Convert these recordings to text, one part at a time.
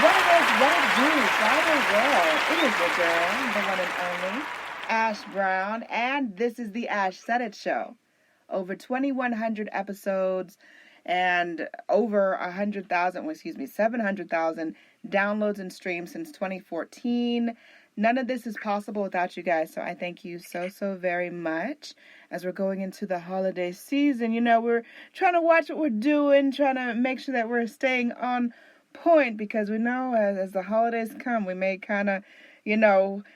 What it is, what it do, Friday world. It is your girl, the one and only, Ash Brown, and this is the Ash Said It Show. Over 2,100 episodes and over 100,000, 700,000 downloads and streams since 2014. None of this is possible without you guys, so I thank you so very much. As we're going into the holiday season, we're trying to watch what we're doing, trying to make sure that we're staying on point because we know as the holidays come, we may kind of,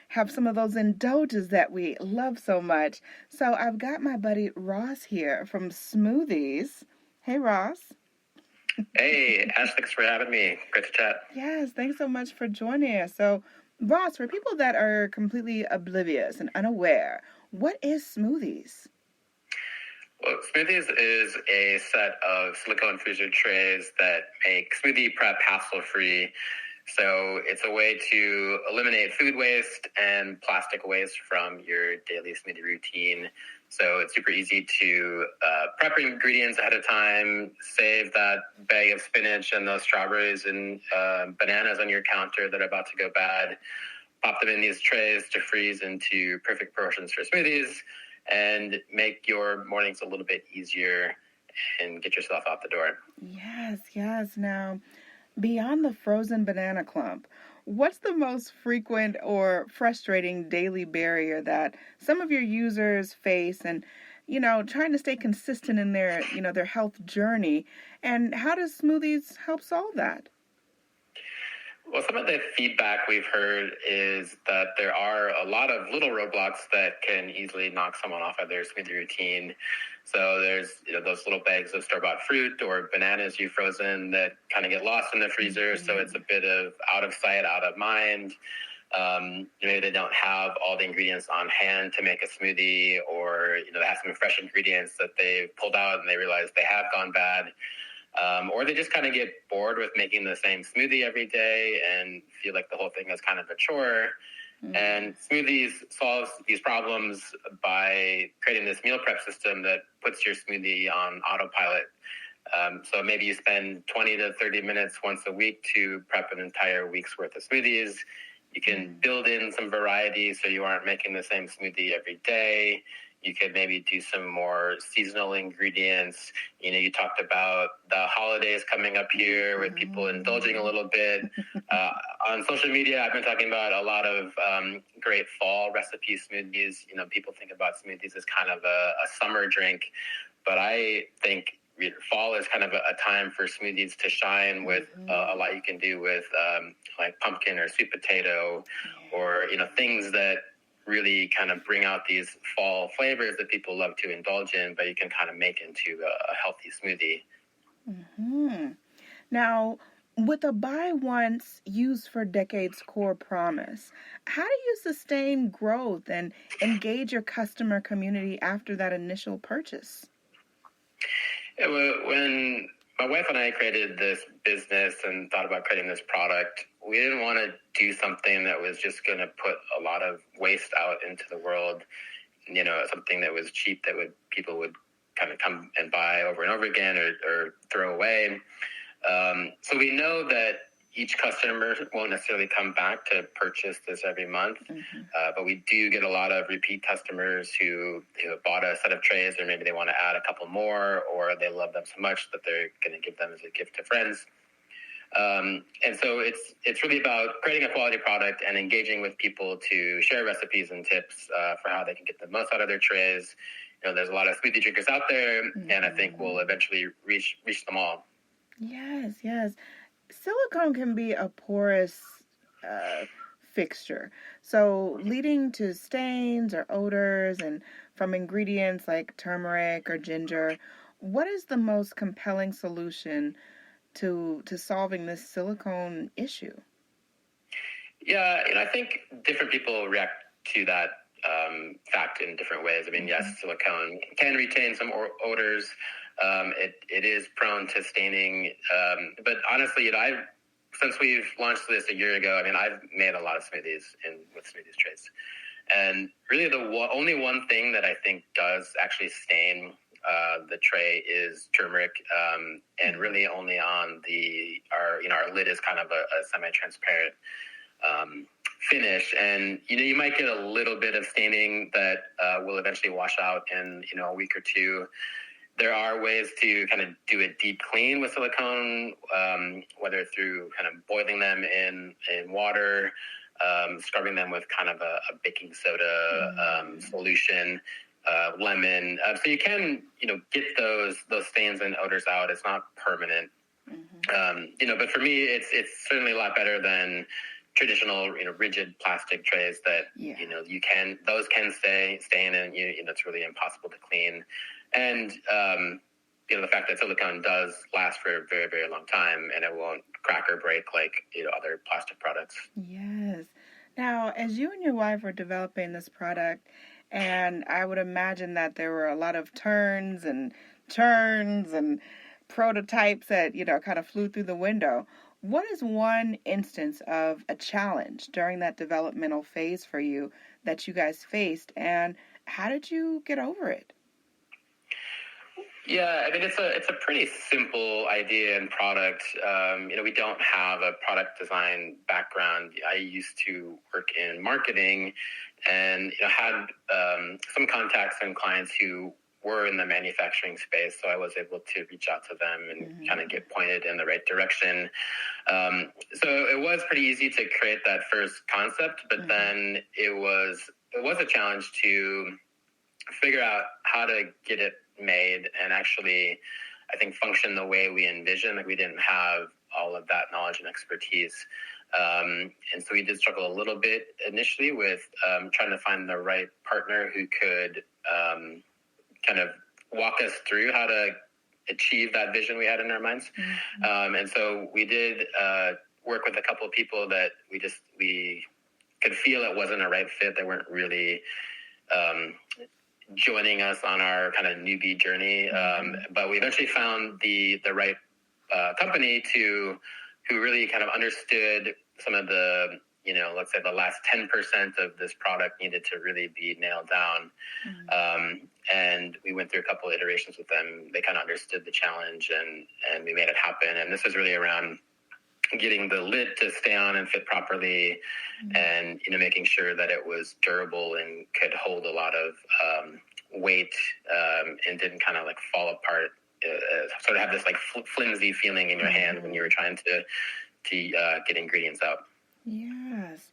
have some of those indulgences that we love so much. So I've got my buddy Ross here from Smootheeze. Hey, Ross. Hey, Ash, thanks for having me. Great to chat. Yes, thanks so much for joining us. So, Ross, for people that are completely oblivious and unaware, what is Smootheeze? Well, Smootheeze is a set of silicone freezer trays that make smoothie prep hassle-free. So it's a way to eliminate food waste and plastic waste from your daily smoothie routine. So it's super easy to prep ingredients ahead of time, save that bag of spinach and those strawberries and bananas on your counter that are about to go bad, pop them in these trays to freeze into perfect portions for smoothies, and make your mornings a little bit easier and get yourself out the door. Yes. Now, beyond the frozen banana clump, what's the most frequent or frustrating daily barrier that some of your users face and, trying to stay consistent in their health journey? And how does Smootheeze help solve that? Well, some of the feedback we've heard is that there are a lot of little roadblocks that can easily knock someone off of their smoothie routine. So there's those little bags of store-bought fruit or bananas you've frozen that kind of get lost in the freezer. So it's a bit of out of sight, out of mind. Maybe they don't have all the ingredients on hand to make a smoothie, or they have some fresh ingredients that they've pulled out and they realize they have gone bad. Or they just kind of get bored with making the same smoothie every day and feel like the whole thing is kind of a chore. Mm-hmm. And Smootheeze solves these problems by creating this meal prep system that puts your smoothie on autopilot. So maybe you spend 20 to 30 minutes once a week to prep an entire week's worth of smoothies. You can build in some variety so you aren't making the same smoothie every day. You could maybe do some more seasonal ingredients. You talked about the holidays coming up here with people indulging a little bit. On social media, I've been talking about a lot of great fall recipe smoothies. People think about smoothies as kind of a summer drink, but I think fall is kind of a time for smoothies to shine with a lot you can do with like pumpkin or sweet potato or, things that really kind of bring out these fall flavors that people love to indulge in, but you can kind of make into a healthy smoothie. Mm-hmm. Now, with a buy once, use for decades core promise, how do you sustain growth and engage your customer community after that initial purchase? Yeah, when my wife and I created this business and thought about creating this product, we didn't want to do something that was just going to put a lot of waste out into the world, something that was cheap that people would kind of come and buy over and over again or throw away. So we know that each customer won't necessarily come back to purchase this every month, but we do get a lot of repeat customers who bought a set of trays, or maybe they want to add a couple more, or they love them so much that they're going to give them as a gift to friends. And so it's really about creating a quality product and engaging with people to share recipes and tips for how they can get the most out of their trays. There's a lot of smoothie drinkers out there, and I think we'll eventually reach them all. Yes. Silicone can be a porous fixture, so leading to stains or odors, and from ingredients like turmeric or ginger. What is the most compelling solution to solving this silicone issue? Yeah, I think different people react to that fact in different ways. I mean, yes, silicone can retain some odors. It is prone to staining, but honestly, since we've launched this a year ago, I've made a lot of smoothies with Smootheeze trays, and really the only one thing that I think does actually stain the tray is turmeric, and really only on our lid is kind of a semi-transparent finish. And you might get a little bit of staining that will eventually wash out in a week or two. There are ways to kind of do a deep clean with silicone, whether through kind of boiling them in water, scrubbing them with kind of a baking soda solution, lemon. So you can, get those stains and odors out. It's not permanent. But for me, it's certainly a lot better than traditional, rigid plastic trays that, those can stay in, and it's really impossible to clean. And, the fact that silicone does last for a very, very long time, and it won't crack or break like, other plastic products. Yes. Now, as you and your wife were developing this product, and I would imagine that there were a lot of turns and prototypes that, kind of flew through the window. What is one instance of a challenge during that developmental phase for you that you guys faced, and how did you get over it? Yeah, I mean, it's a pretty simple idea and product. We don't have a product design background. I used to work in marketing and, had some contacts and clients who were in the manufacturing space. So I was able to reach out to them and kind of get pointed in the right direction. So it was pretty easy to create that first concept, but then it was a challenge to figure out how to get it made and actually, I think, function the way we envisioned. Like, we didn't have all of that knowledge and expertise. And so we did struggle a little bit initially with trying to find the right partner who could kind of walk us through how to achieve that vision we had in our minds. And so we did work with a couple of people that we could feel it wasn't a right fit. They weren't really joining us on our kind of newbie journey. But we eventually found the right company who really kind of understood some of the, let's say the last 10% of this product needed to really be nailed down. And we went through a couple of iterations with them. They kind of understood the challenge and we made it happen. And this was really around getting the lid to stay on and fit properly, and making sure that it was durable and could hold a lot of weight, and didn't kind of like fall apart. Sort of have this like flimsy feeling in your hand when you were trying to get ingredients out. Yes.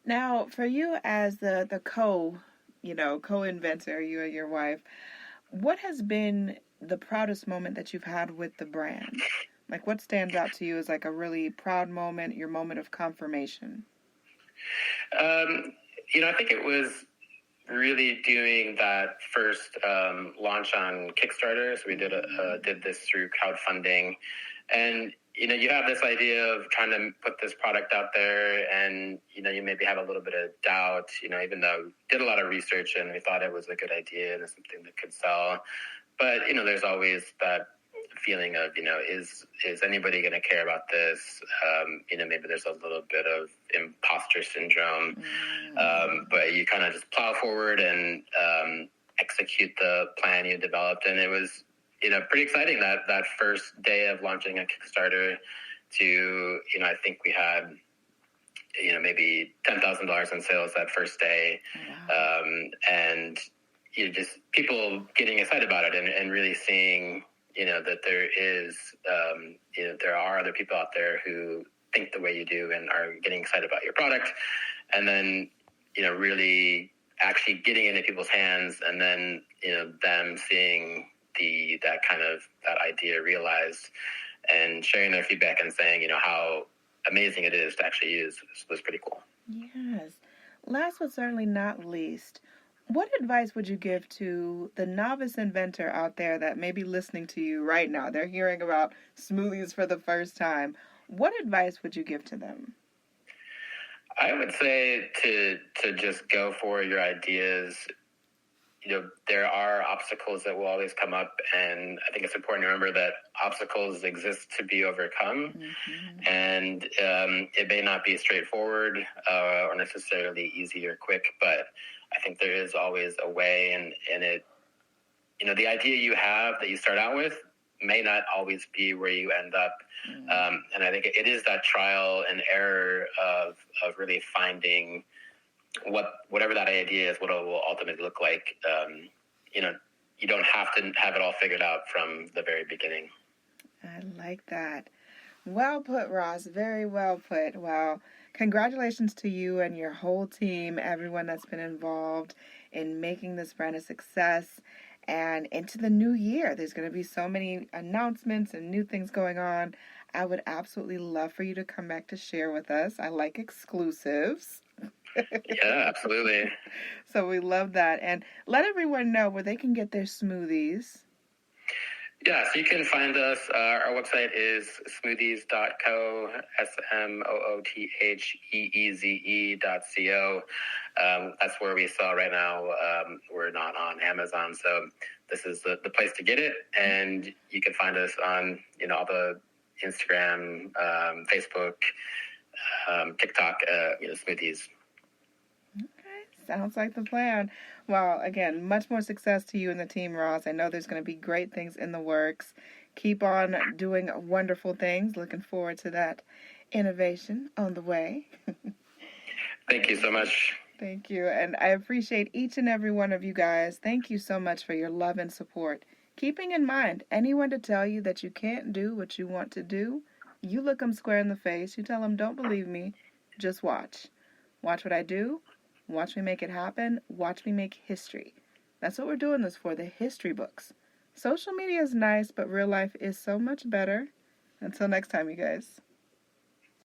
Now, for you as the co-inventor, you and your wife, what has been the proudest moment that you've had with the brand? Like, what stands out to you as like a really proud moment, your moment of confirmation? I think it was really doing that first launch on Kickstarter. So we did this through crowdfunding, and you have this idea of trying to put this product out there, and you maybe have a little bit of doubt. Even though we did a lot of research and we thought it was a good idea and it's something that could sell, but there's always that feeling of, is anybody going to care about this? Maybe there's a little bit of imposter syndrome, but you kind of just plow forward and execute the plan you developed. And it was, pretty exciting that first day of launching a Kickstarter to, I think we had, maybe $10,000 in sales that first day. Wow. And just people getting excited about it and really seeing, that there is, there are other people out there who think the way you do and are getting excited about your product. And then, really actually getting into people's hands, and then, them seeing that idea realized and sharing their feedback and saying, how amazing it is to actually use was pretty cool. Yes. Last but certainly not least, what advice would you give to the novice inventor out there that may be listening to you right now? They're hearing about smoothies for the first time. What advice would you give to them? I would say to just go for your ideas. There are obstacles that will always come up, and I think it's important to remember that obstacles exist to be overcome, and it may not be straightforward or necessarily easy or quick, but I think there is always a way, and it the idea you have that you start out with may not always be where you end up. And I think it is that trial and error of really finding whatever that idea is, what it will ultimately look like. You don't have to have it all figured out from the very beginning. I like that. Well put, Ross. Very well put. Well, congratulations to you and your whole team, everyone that's been involved in making this brand a success. And into the new year, there's going to be so many announcements and new things going on. I would absolutely love for you to come back to share with us. I like exclusives. Yeah, absolutely. So we love that. And let everyone know where they can get their smoothies. Yeah, so you can find us. Our website is smootheeze.co, smootheeze.co. That's where we sell right now. We're not on Amazon, so this is the place to get it. And you can find us on all the Instagram, Facebook, TikTok, Smootheeze. Sounds like the plan. Well, again, much more success to you and the team, Ross. I know there's going to be great things in the works. Keep on doing wonderful things. Looking forward to that innovation on the way. Thank you so much. Thank you. And I appreciate each and every one of you guys. Thank you so much for your love and support. Keeping in mind, anyone to tell you that you can't do what you want to do, you look them square in the face. You tell them, don't believe me. Just watch. Watch what I do. Watch me make it happen. Watch me make history. That's what we're doing this for, the history books. Social media is nice, but real life is so much better. Until next time, you guys.